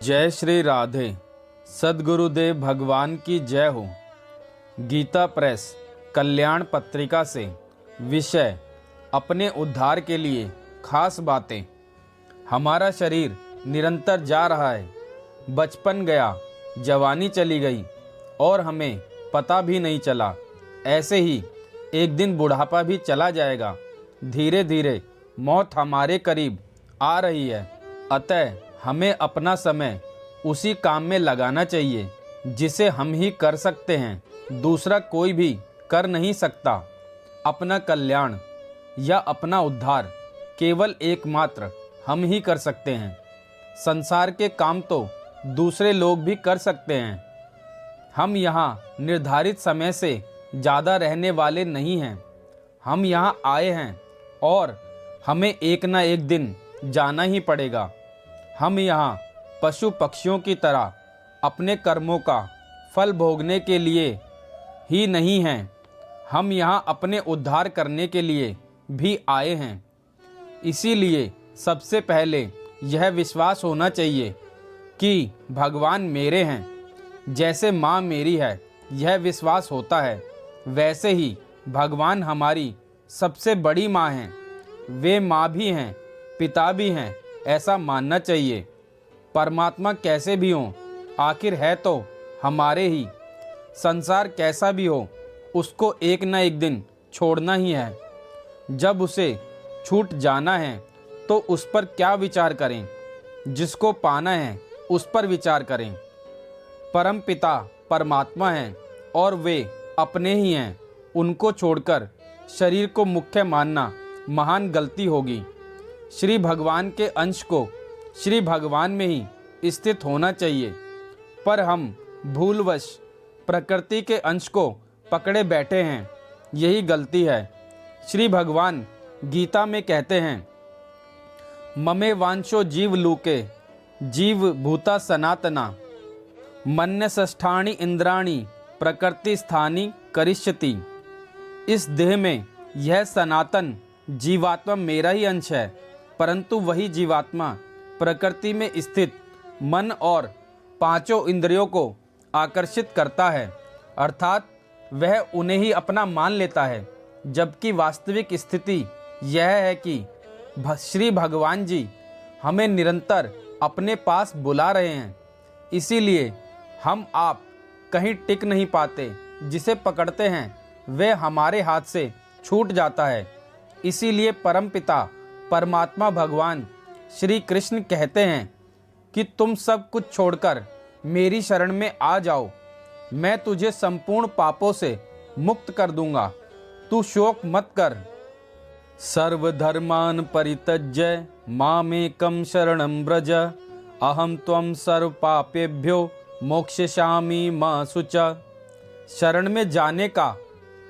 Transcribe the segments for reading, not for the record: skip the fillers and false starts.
जय श्री राधे। सद्गुरुदेव भगवान की जय हो। गीता प्रेस कल्याण पत्रिका से विषय अपने उद्धार के लिए खास बातें। हमारा शरीर निरंतर जा रहा है। बचपन गया, जवानी चली गई और हमें पता भी नहीं चला। ऐसे ही एक दिन बुढ़ापा भी चला जाएगा। धीरे धीरे मौत हमारे करीब आ रही है। अतः हमें अपना समय उसी काम में लगाना चाहिए जिसे हम ही कर सकते हैं, दूसरा कोई भी कर नहीं सकता। अपना कल्याण या अपना उद्धार केवल एकमात्र हम ही कर सकते हैं। संसार के काम तो दूसरे लोग भी कर सकते हैं। हम यहाँ निर्धारित समय से ज़्यादा रहने वाले नहीं हैं। हम यहाँ आए हैं और हमें एक ना एक दिन जाना ही पड़ेगा। हम यहाँ पशु पक्षियों की तरह अपने कर्मों का फल भोगने के लिए ही नहीं हैं। हम यहाँ अपने उद्धार करने के लिए भी आए हैं। इसीलिए सबसे पहले यह विश्वास होना चाहिए कि भगवान मेरे हैं। जैसे माँ मेरी है, यह विश्वास होता है, वैसे ही भगवान हमारी सबसे बड़ी माँ हैं। वे माँ भी हैं, पिता भी हैं, ऐसा मानना चाहिए। परमात्मा कैसे भी हो, आखिर है तो हमारे ही। संसार कैसा भी हो, उसको एक न एक दिन छोड़ना ही है। जब उसे छूट जाना है तो उस पर क्या विचार करें, जिसको पाना है उस पर विचार करें। परम पिता परमात्मा हैं और वे अपने ही हैं। उनको छोड़कर शरीर को मुख्य मानना महान गलती होगी। श्री भगवान के अंश को श्री भगवान में ही स्थित होना चाहिए, पर हम भूलवश प्रकृति के अंश को पकड़े बैठे हैं। यही गलती है। श्री भगवान गीता में कहते हैं, ममे वांशो जीव लूके जीव भूता सनातना मन्य षष्ठानि इंद्राणि प्रकृति स्थानी करिष्यति। इस देह में यह सनातन जीवात्मा मेरा ही अंश है, परंतु वही जीवात्मा प्रकृति में स्थित मन और पांचों इंद्रियों को आकर्षित करता है, अर्थात वह उन्हें ही अपना मान लेता है। जबकि वास्तविक स्थिति यह है कि श्री भगवान जी हमें निरंतर अपने पास बुला रहे हैं। इसीलिए हम आप कहीं टिक नहीं पाते। जिसे पकड़ते हैं वह हमारे हाथ से छूट जाता है। इसीलिए परमपिता परमात्मा भगवान श्री कृष्ण कहते हैं कि तुम सब कुछ छोड़कर मेरी शरण में आ जाओ, मैं तुझे संपूर्ण पापों से मुक्त कर दूंगा। तू शोक मत कर। सर्वधर्मान परित्यज्य मामेकं शरणं व्रज अहम त्वं सर्व पापेभ्यो मोक्षयिष्यामि मा शुचा। शरण में जाने का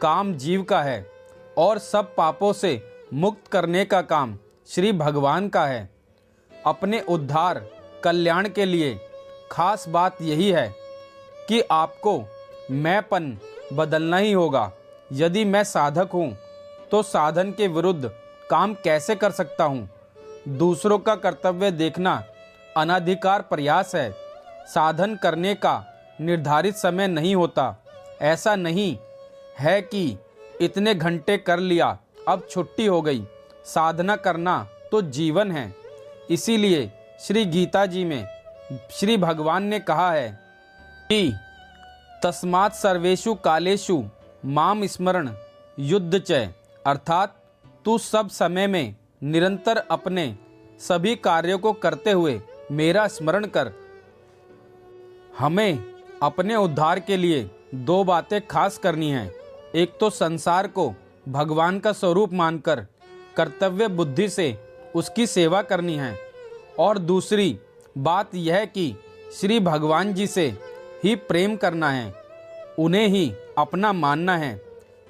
काम जीव का है और सब पापों से मुक्त करने का काम श्री भगवान का है। अपने उद्धार कल्याण के लिए खास बात यही है कि आपको मैंपन बदलना ही होगा। यदि मैं साधक हूँ तो साधन के विरुद्ध काम कैसे कर सकता हूँ? दूसरों का कर्तव्य देखना अनाधिकार प्रयास है। साधन करने का निर्धारित समय नहीं होता। ऐसा नहीं है कि इतने घंटे कर लिया, अब छुट्टी हो गई। साधना करना तो जीवन है। इसीलिए श्री गीता जी में श्री भगवान ने कहा है कि तस्मात् सर्वेषु कालेषु माम स्मरण युद्ध च, अर्थात तू सब समय में निरंतर अपने सभी कार्यों को करते हुए मेरा स्मरण कर। हमें अपने उद्धार के लिए दो बातें खास करनी हैं। एक तो संसार को भगवान का स्वरूप मानकर कर्तव्य बुद्धि से उसकी सेवा करनी है, और दूसरी बात यह कि श्री भगवान जी से ही प्रेम करना है, उन्हें ही अपना मानना है।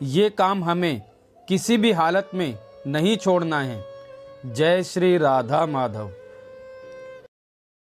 ये काम हमें किसी भी हालत में नहीं छोड़ना है। जय श्री राधा माधव।